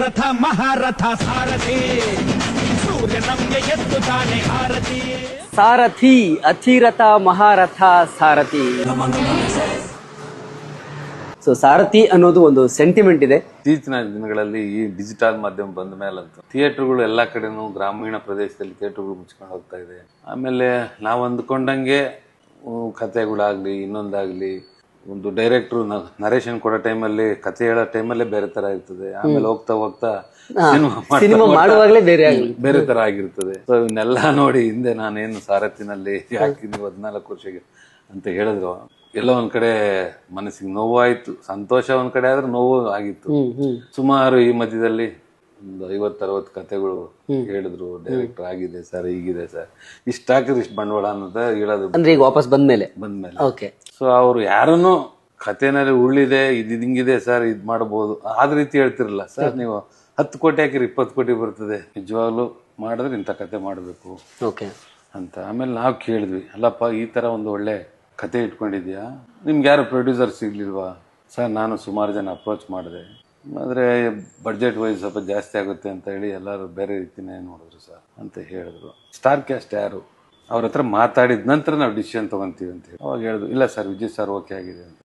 ರಥ ಮಹಾರಥ ಸಾರಥಿ ಸೂರ್ಯ ನಮ್ಗೆ ಎತ್ತುತ್ತಾನೆ ಆರತಿ. ಸಾರಥಿ ಅಧಿರಥ ಮಹಾರಥ ಸಾರಥಿ. ಸೊ ಸಾರಥಿ ಅನ್ನೋದು ಒಂದು ಸೆಂಟಿಮೆಂಟ್ ಇದೆ. ಇತ್ತೀಚಿನ ದಿನಗಳಲ್ಲಿ ಈ ಡಿಜಿಟಲ್ ಮಾಧ್ಯಮ ಬಂದ ಮೇಲಂತೂ ಥಿಯೇಟರ್ಗಳು ಎಲ್ಲಾ ಕಡೆನೂ ಗ್ರಾಮೀಣ ಪ್ರದೇಶದಲ್ಲಿ ಥಿಯೇಟರ್ಗಳು ಮುಚ್ಕೊಂಡು ಹೋಗ್ತಾ ಇದೆ. ಆಮೇಲೆ ನಾವು ಅಂದ್ಕೊಂಡಂಗೆ ಕಥೆಗಳಾಗ್ಲಿ ಇನ್ನೊಂದಾಗ್ಲಿ, ಒಂದು ಡೈರೆಕ್ಟ್ರು ನರೇಶನ್ ಕೊಡೋ ಟೈಮಲ್ಲಿ ಕಥೆ ಹೇಳೋ ಟೈಮಲ್ಲೇ ಬೇರೆ ತರ ಇರ್ತದೆ. ಆಮೇಲೆ ಹೋಗ್ತಾ ಹೋಗ್ತಾ ಸಿನಿಮಾ ಮಾಡುವಾಗಲೇ ಬೇರೆ ತರ ಆಗಿರ್ತದೆ. ಸೊ ಇವನ್ನೆಲ್ಲ ನೋಡಿ ಹಿಂದೆ ನಾನೇನು ಸಾರಥಿನಲ್ಲಿ ಹಾಕಿದ್ವಿ 14 ವರ್ಷಕ್ಕೆ ಅಂತ ಹೇಳಿದ್ರು, ಎಲ್ಲ ಒಂದ್ ಕಡೆ ಮನಸ್ಸಿಗೆ ನೋವು ಆಯ್ತು, ಸಂತೋಷ ಒಂದ್ ಕಡೆ ಆದ್ರೆ ನೋವು ಆಗಿತ್ತು. ಸುಮಾರು ಈ ಮಧ್ಯದಲ್ಲಿ ಒಂದು 50-60 ಕಥೆಗಳು ಹೇಳಿದ್ರು, ಡೈರೆಕ್ಟರ್ ಆಗಿದೆ ಸರ್, ಹೀಗಿದೆ ಸರ್, ಇಷ್ಟ ಹಾಕಿದ್ರೆ ಇಷ್ಟು ಬಂಡವಾಳ ಅನ್ನೋದ ಹೇಳೋದು ಅಂದ್ರೆ ಈಗ ವಾಪಸ್ ಬಂದ್ಮೇಲೆ. ಓಕೆ. ಸೊ ಅವ್ರು ಯಾರನ್ನು ಕಥೆನಲ್ಲಿ ಉಳ್ಳಿದೆ ಇದು ಹಿಂಗಿದೆ ಸರ್, ಇದ್ ಮಾಡಬಹುದು ಆದ ರೀತಿ ಹೇಳ್ತಿರಲ್ಲ ಸರ್. ನೀವು 10 ಕೋಟಿ ಹಾಕಿರಿ 20 ಕೋಟಿ ಬರ್ತದೆ, ನಿಜವಾಗ್ಲೂ ಮಾಡಿದ್ರೆ ಇಂಥ ಕತೆ ಮಾಡಬೇಕು ಅಂತ. ಆಮೇಲೆ ನಾವು ಕೇಳಿದ್ವಿ, ಅಲ್ಲಪ್ಪ ಈ ತರ ಒಂದು ಒಳ್ಳೆ ಕತೆ ಇಟ್ಕೊಂಡಿದ್ಯಾ, ನಿಮ್ಗೆ ಯಾರು ಪ್ರೊಡ್ಯೂಸರ್ ಸಿಗ್ಲಿಲ್ವಾ? ಸರ್ ನಾನು ಸುಮಾರು ಜನ ಅಪ್ರೋಚ್ ಮಾಡಿದೆ, ಆದರೆ ಬಡ್ಜೆಟ್ ವೈಸ್ ಸ್ವಲ್ಪ ಜಾಸ್ತಿ ಆಗುತ್ತೆ ಅಂತ ಹೇಳಿ ಎಲ್ಲರೂ ಬೇರೆ ರೀತಿನೇ ನೋಡಿದ್ರು ಸರ್ ಅಂತ ಹೇಳಿದ್ರು. ಸ್ಟಾರ್ ಕ್ಯಾಸ್ಟ್ ಯಾರು ಅವ್ರ ಹತ್ರ ಮಾತಾಡಿದ ನಂತರ ನಾವು ಡಿಸಿಷನ್ ತಗೊಂತೀವಿ ಅಂತ ಹೇಳಿ ಅವಾಗ ಹೇಳಿದ್ರು, ಇಲ್ಲ ಸರ್ ವಿಜಯ್ ಸರ್ ಓಕೆ ಆಗಿದೆ ಅಂತ.